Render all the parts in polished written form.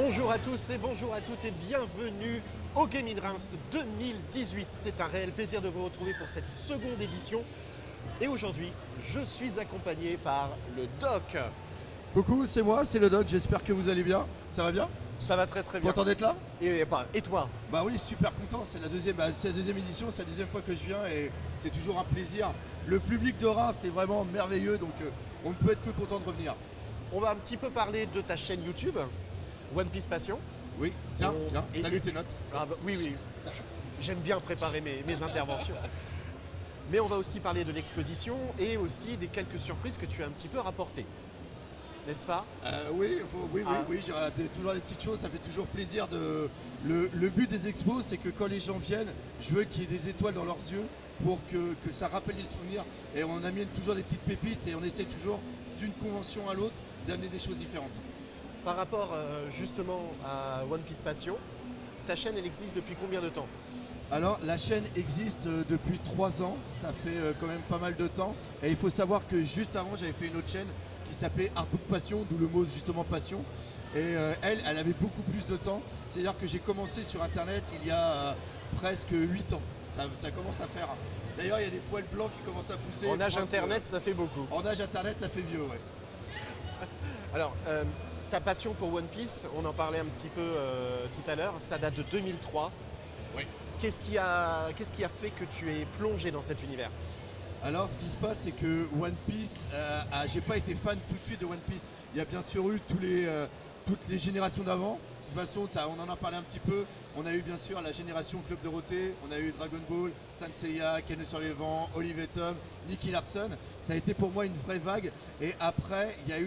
Bonjour à tous et bonjour à toutes et bienvenue au Gaming Reims 2018. C'est un réel plaisir de vous retrouver pour cette seconde édition. Et aujourd'hui, je suis accompagné par le Doc. Coucou, c'est moi, c'est le Doc, j'espère que vous allez bien. Ça va bien? Ça va très bien. Content d'être là? Et toi? Bah oui, super content, c'est la deuxième édition, c'est la deuxième fois que je viens et c'est toujours un plaisir. Le public de Reims c'est vraiment merveilleux, donc on ne peut être que content de revenir. On va un petit peu parler de ta chaîne YouTube, One Piece Passion. Oui, bien, t'as lu tes notes? Oui, j'aime bien préparer mes interventions. Mais on va aussi parler de l'exposition et aussi des quelques surprises que tu as un petit peu rapportées. N'est-ce pas? Oui, toujours des petites choses, ça fait toujours plaisir. Le but des expos, c'est que quand les gens viennent, je veux qu'il y ait des étoiles dans leurs yeux pour que ça rappelle les souvenirs. Et on amène toujours des petites pépites et on essaie toujours, d'une convention à l'autre, d'amener des choses différentes. Par rapport justement à One Piece Passion, ta chaîne, elle existe depuis combien de temps? Alors la chaîne existe depuis 3 ans, ça fait quand même pas mal de temps. Et il faut savoir que juste avant, j'avais fait une autre chaîne qui s'appelait Artbook Passion, d'où le mot justement passion. Et elle avait beaucoup plus de temps. C'est-à-dire que j'ai commencé sur internet il y a presque 8 ans. Ça commence à faire. D'ailleurs, il y a des poils blancs qui commencent à pousser. En âge internet, ça fait beaucoup. En âge internet, ça fait vieux, ouais. Alors, ta passion pour One Piece, on en parlait un petit peu tout à l'heure, ça date de 2003. Oui. Qu'est-ce qui a fait que tu es plongé dans cet univers? Alors ce qui se passe c'est que One Piece, j'ai pas été fan tout de suite de One Piece. Il y a bien sûr eu toutes les générations d'avant. De toute façon, on en a parlé un petit peu. On a eu bien sûr la génération Club Dorothée, on a eu Dragon Ball, Saint Seiya, Ken le Survivant, Olive et Tom, Nicky Larson. Ça a été pour moi une vraie vague. Et après, il y a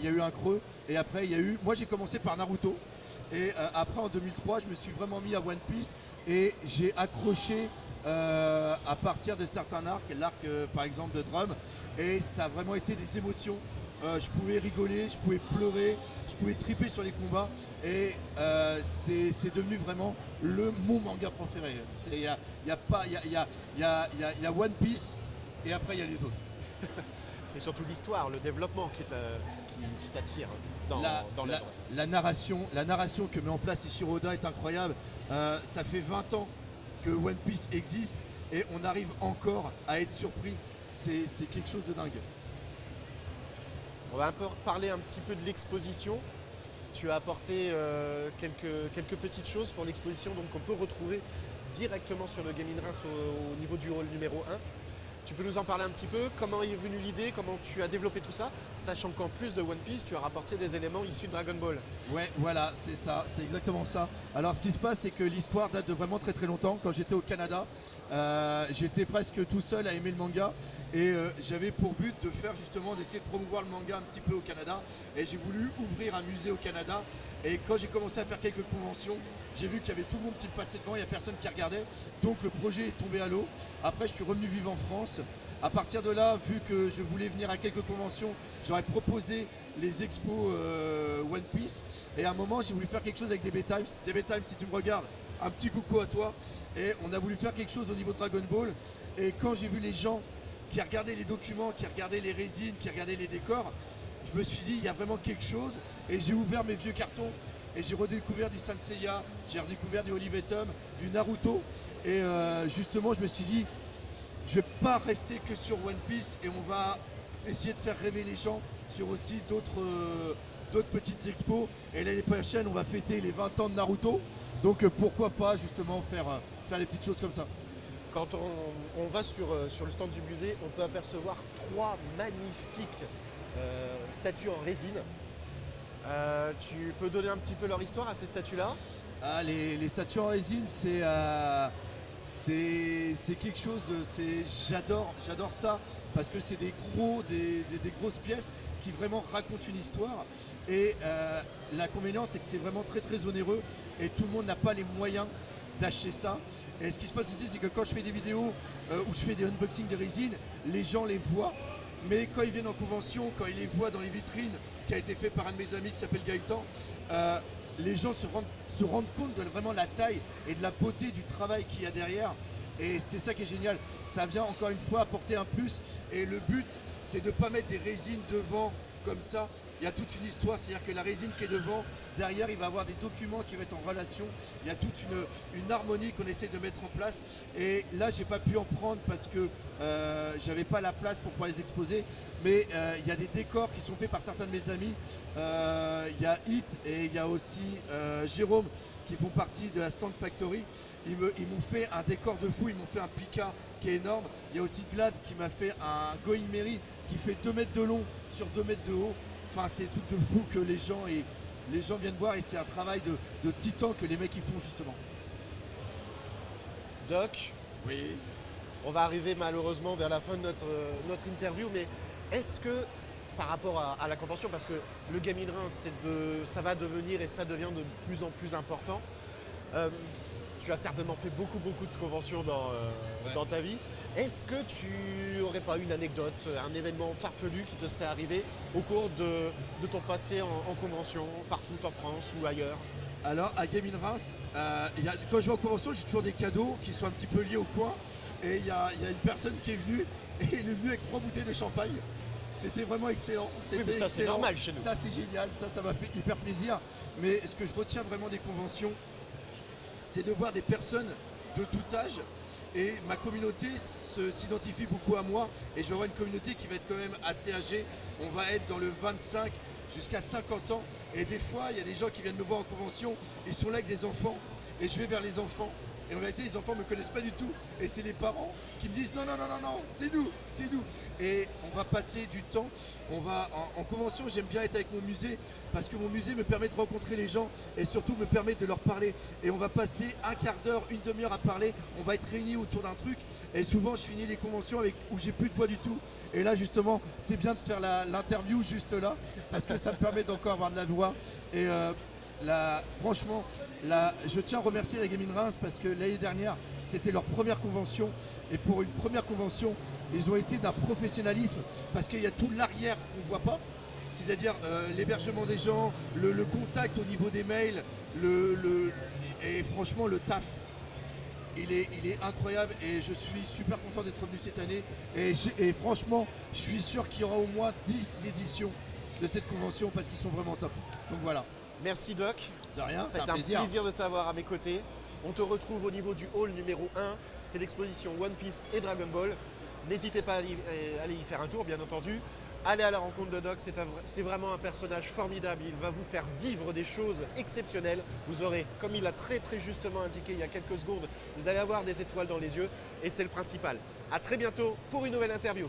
eu un creux. Et après, moi j'ai commencé par Naruto. Et après en 2003, je me suis vraiment mis à One Piece et j'ai accroché à partir de certains arcs, l'arc par exemple de Drum, et ça a vraiment été des émotions. Je pouvais rigoler, je pouvais pleurer, je pouvais triper sur les combats et c'est devenu vraiment mon manga préféré. Il y a One Piece et après il y a les autres. C'est surtout l'histoire, le développement qui t'attire dans l'œuvre. La narration que met en place Ishiro Oda est incroyable. Ça fait 20 ans que One Piece existe et on arrive encore à être surpris. C'est quelque chose de dingue. On va parler un petit peu de l'exposition. Tu as apporté quelques petites choses pour l'exposition qu'on peut retrouver directement sur le Gaming Reims au niveau du hall numéro 1. Tu peux nous en parler un petit peu? Comment est venue l'idée? Comment tu as développé tout ça? Sachant qu'en plus de One Piece, tu as rapporté des éléments issus de Dragon Ball. Ouais, voilà, c'est ça, c'est exactement ça. Alors ce qui se passe, c'est que l'histoire date de vraiment très longtemps. Quand j'étais au Canada, j'étais presque tout seul à aimer le manga. Et j'avais pour but de faire justement, d'essayer de promouvoir le manga un petit peu au Canada. Et j'ai voulu ouvrir un musée au Canada. Et quand j'ai commencé à faire quelques conventions, j'ai vu qu'il y avait tout le monde qui me passait devant, il n'y a personne qui regardait. Donc le projet est tombé à l'eau. Après, je suis revenu vivre en France. À partir de là, vu que je voulais venir à quelques conventions, j'aurais proposé les expos One Piece. Et à un moment, j'ai voulu faire quelque chose avec DB Times. DB Times, si tu me regardes, un petit coucou à toi. Et on a voulu faire quelque chose au niveau Dragon Ball. Et quand j'ai vu les gens qui regardaient les documents, qui regardaient les résines, qui regardaient les décors, je me suis dit, il y a vraiment quelque chose. Et j'ai ouvert mes vieux cartons. Et j'ai redécouvert du Saint Seiya, j'ai redécouvert du Olive et Tom, du Naruto. Et justement, je me suis dit, je ne vais pas rester que sur One Piece et on va essayer de faire rêver les gens sur aussi d'autres petites expos. Et l'année prochaine, on va fêter les 20 ans de Naruto. Donc pourquoi pas justement faire des petites choses comme ça. Quand on va sur le stand du musée, on peut apercevoir 3 magnifiques statues en résine. Tu peux donner un petit peu leur histoire à ces statues-là? Les statues en résine, c'est quelque chose de... J'adore ça parce que c'est des grosses pièces qui vraiment racontent une histoire. Et l'inconvénient, c'est que c'est vraiment très onéreux et tout le monde n'a pas les moyens d'acheter ça. Et ce qui se passe aussi, c'est que quand je fais des vidéos où je fais des unboxings de résine, les gens les voient. Mais quand ils viennent en convention, quand ils les voient dans les vitrines, qui a été fait par un de mes amis qui s'appelle Gaëtan, les gens se rendent compte de vraiment la taille et de la beauté du travail qu'il y a derrière. Et c'est ça qui est génial. Ça vient encore une fois apporter un plus. Et le but, c'est de ne pas mettre des résines devant comme ça, il y a toute une histoire, c'est-à-dire que la résine qui est devant, derrière il va y avoir des documents qui vont être en relation, il y a toute une harmonie qu'on essaie de mettre en place, et là j'ai pas pu en prendre parce que j'avais pas la place pour pouvoir les exposer, mais il y a des décors qui sont faits par certains de mes amis, il y a Hit et il y a aussi Jérôme qui font partie de la Stand Factory. Ils m'ont fait un décor de fou, ils m'ont fait un Pika qui est énorme. Il y a aussi Glad qui m'a fait un Going Merry qui fait 2 mètres de long sur 2 mètres de haut. Enfin, c'est des trucs de fou que les gens viennent voir, et c'est un travail de titan que les mecs ils font justement. Doc, Oui. on va arriver malheureusement vers la fin de notre interview, mais est-ce que par rapport à la convention, parce que le Gaming Reims, ça va devenir et ça devient de plus en plus important, tu as certainement fait beaucoup de conventions dans ta vie. Est-ce que tu n'aurais pas une anecdote, un événement farfelu qui te serait arrivé au cours de ton passé en convention, partout en France ou ailleurs? Alors à Gaming Reims, quand je vais en convention, j'ai toujours des cadeaux qui sont un petit peu liés au coin. Et il y a une personne qui est venue, et il est venu avec 3 bouteilles de champagne. C'était vraiment excellent. Oui, mais ça c'est normal chez nous. Ça c'est génial, ça m'a fait hyper plaisir. Mais ce que je retiens vraiment des conventions, c'est de voir des personnes de tout âge. Et ma communauté s'identifie beaucoup à moi. Et je vais avoir une communauté qui va être quand même assez âgée. On va être dans le 25 jusqu'à 50 ans. Et des fois, il y a des gens qui viennent me voir en convention, ils sont là avec des enfants. Et je vais vers les enfants. Et en réalité, les enfants ne me connaissent pas du tout. Et c'est les parents qui me disent non, c'est nous. Et on va passer du temps. On va en convention, j'aime bien être avec mon musée parce que mon musée me permet de rencontrer les gens et surtout me permet de leur parler. Et on va passer un quart d'heure, une demi-heure à parler. On va être réunis autour d'un truc. Et souvent, je finis les conventions où j'ai plus de voix du tout. Et là, justement, c'est bien de faire l'interview juste là parce que ça me permet d'encore avoir de la voix. Et franchement, je tiens à remercier la Gaming Reims parce que l'année dernière, c'était leur première convention. Et pour une première convention, ils ont été d'un professionnalisme parce qu'il y a tout l'arrière qu'on ne voit pas. C'est-à-dire l'hébergement des gens, le contact au niveau des mails, et franchement, le taf. Il est incroyable et je suis super content d'être venu cette année. Et franchement, je suis sûr qu'il y aura au moins 10 éditions de cette convention parce qu'ils sont vraiment top. Donc voilà. Merci Doc. De rien, c'est un plaisir de t'avoir à mes côtés. On te retrouve au niveau du hall numéro 1. C'est l'exposition One Piece et Dragon Ball. N'hésitez pas à aller y faire un tour, bien entendu. Allez à la rencontre de Doc, c'est vraiment un personnage formidable. Il va vous faire vivre des choses exceptionnelles. Vous aurez, comme il a très justement indiqué il y a quelques secondes, vous allez avoir des étoiles dans les yeux et c'est le principal. À très bientôt pour une nouvelle interview.